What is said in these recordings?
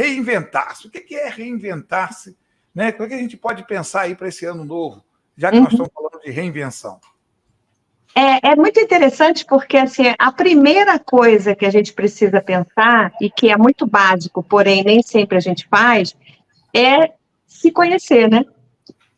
reinventar-se. O que é reinventar-se? Né? Como é que a gente pode pensar aí para esse ano novo, já que nós estamos falando de reinvenção? É muito interessante porque assim, a primeira coisa que a gente precisa pensar, e que é muito básico, porém nem sempre a gente faz, é se conhecer, né?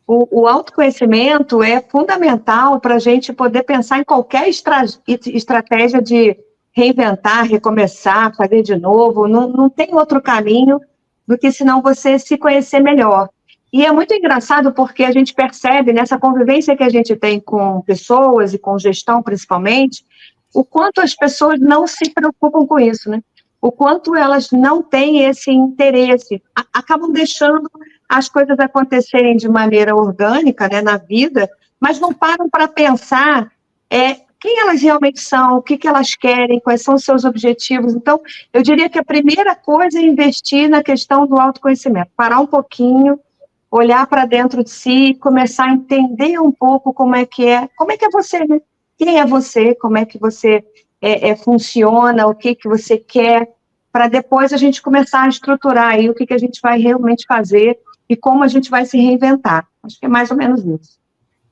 O autoconhecimento é fundamental para a gente poder pensar em qualquer estratégia de reinventar, recomeçar, fazer de novo. Não tem outro caminho do que senão você se conhecer melhor. E é muito engraçado porque a gente percebe nessa convivência que a gente tem com pessoas e com gestão, principalmente, o quanto as pessoas não se preocupam com isso, né? O quanto elas não têm esse interesse, acabam deixando as coisas acontecerem de maneira orgânica, né, na vida, mas não param para pensar quem elas realmente são, o que elas querem, quais são os seus objetivos. Então, eu diria que a primeira coisa é investir na questão do autoconhecimento, parar um pouquinho, olhar para dentro de si, começar a entender um pouco como é que é você, né? Quem é você, como é que você funciona, o que você quer, para depois a gente começar a estruturar aí o que a gente vai realmente fazer e como a gente vai se reinventar. Acho que é mais ou menos isso.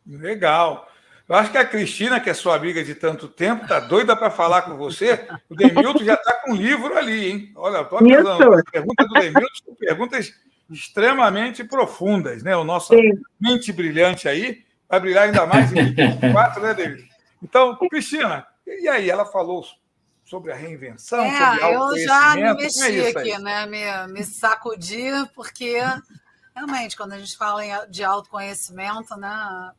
Legal. Eu acho que a Cristina, que é sua amiga de tanto tempo, está doida para falar com você. O Demilton já está com um livro ali, hein? Olha, estou avisando. A pergunta do Demilton são perguntas extremamente profundas, né? O nosso mente brilhante aí vai brilhar ainda mais em 2024, né, David? Então, Cristina, e aí? Ela falou sobre a reinvenção, sobre autoconhecimento. Eu já me mexi aqui, né? Me sacudi, porque realmente, quando a gente fala de autoconhecimento, né?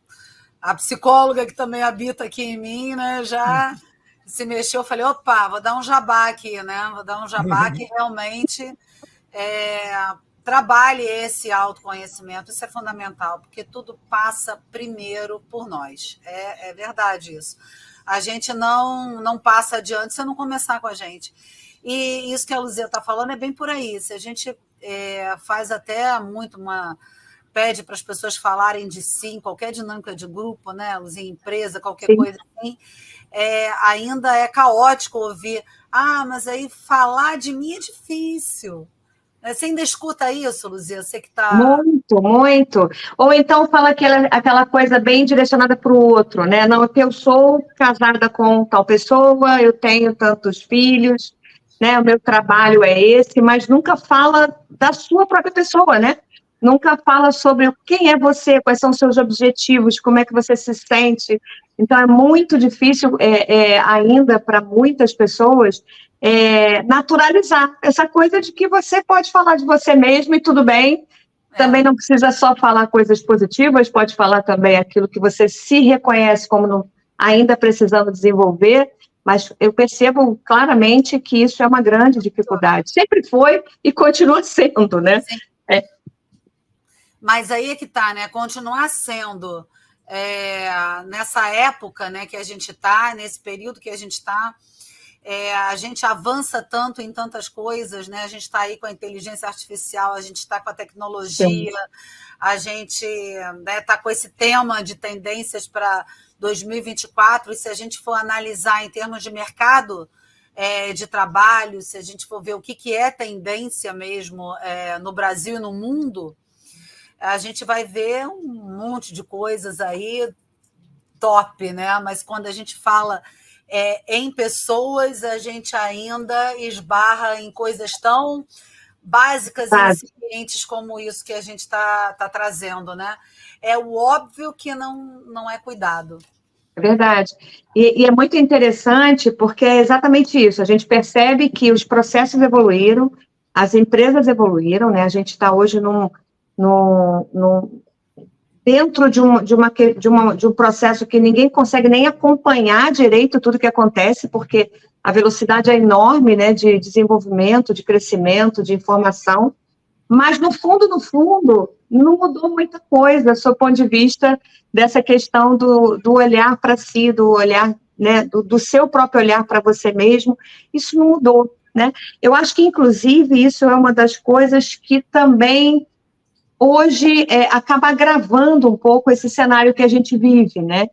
A psicóloga que também habita aqui em mim, né? Já se mexeu, eu falei, opa, vou dar um jabá aqui, né? Vou dar um jabá que realmente trabalhe esse autoconhecimento. Isso é fundamental, porque tudo passa primeiro por nós. É verdade isso. A gente não passa adiante se eu não começar com a gente. E isso que a Luzia está falando é bem por aí. Se a gente faz até muito pede para as pessoas falarem de si, em qualquer dinâmica de grupo, né, Luzia, empresa, qualquer coisa assim, ainda é caótico ouvir, mas aí falar de mim é difícil. Você ainda escuta isso, Luzia? Você que está... Muito, muito. Ou então fala aquela coisa bem direcionada para o outro, né? Não, eu sou casada com tal pessoa, eu tenho tantos filhos, né? O meu trabalho é esse, mas nunca fala da sua própria pessoa, né? Nunca fala sobre quem é você, quais são os seus objetivos, como é que você se sente. Então, é muito difícil ainda para muitas pessoas naturalizar essa coisa de que você pode falar de você mesmo e tudo bem. Também não precisa só falar coisas positivas, pode falar também aquilo que você se reconhece como ainda precisando desenvolver, mas eu percebo claramente que isso é uma grande dificuldade. Sempre foi e continua sendo, né? Sim. Mas aí é que está, né? Continuar sendo nessa época, né, que a gente está, nesse período que a gente está, a gente avança tanto em tantas coisas, né? A gente está aí com a inteligência artificial, a gente está com a tecnologia, sim, a gente está com esse tema de tendências para 2024, e se a gente for analisar em termos de mercado de trabalho, se a gente for ver o que é tendência mesmo no Brasil e no mundo, a gente vai ver um monte de coisas aí top, né? Mas quando a gente fala em pessoas, a gente ainda esbarra em coisas tão básicas e incipientes como isso que a gente está trazendo, né? É o óbvio que não é cuidado. É verdade. E é muito interessante porque é exatamente isso. A gente percebe que os processos evoluíram, as empresas evoluíram, né? A gente está hoje dentro de um processo que ninguém consegue nem acompanhar direito tudo que acontece, porque a velocidade é enorme, né, de desenvolvimento, de crescimento, de informação, mas no fundo, não mudou muita coisa, do seu ponto de vista dessa questão do olhar para si, do olhar, né, do seu próprio olhar para você mesmo, isso não mudou, né? Eu acho que, inclusive, isso é uma das coisas que também hoje acaba agravando um pouco esse cenário que a gente vive, né?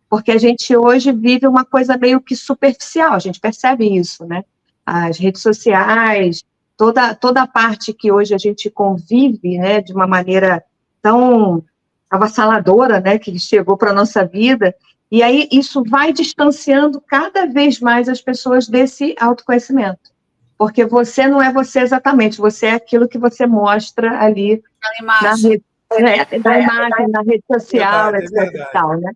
Porque a gente hoje vive uma coisa meio que superficial, a gente percebe isso, né? As redes sociais, toda a parte que hoje a gente convive, né, de uma maneira tão avassaladora, né, que chegou para a nossa vida, e aí isso vai distanciando cada vez mais as pessoas desse autoconhecimento. Porque você não é você exatamente, você é aquilo que você mostra ali na rede, na imagem, na rede social, etc. E tal, né?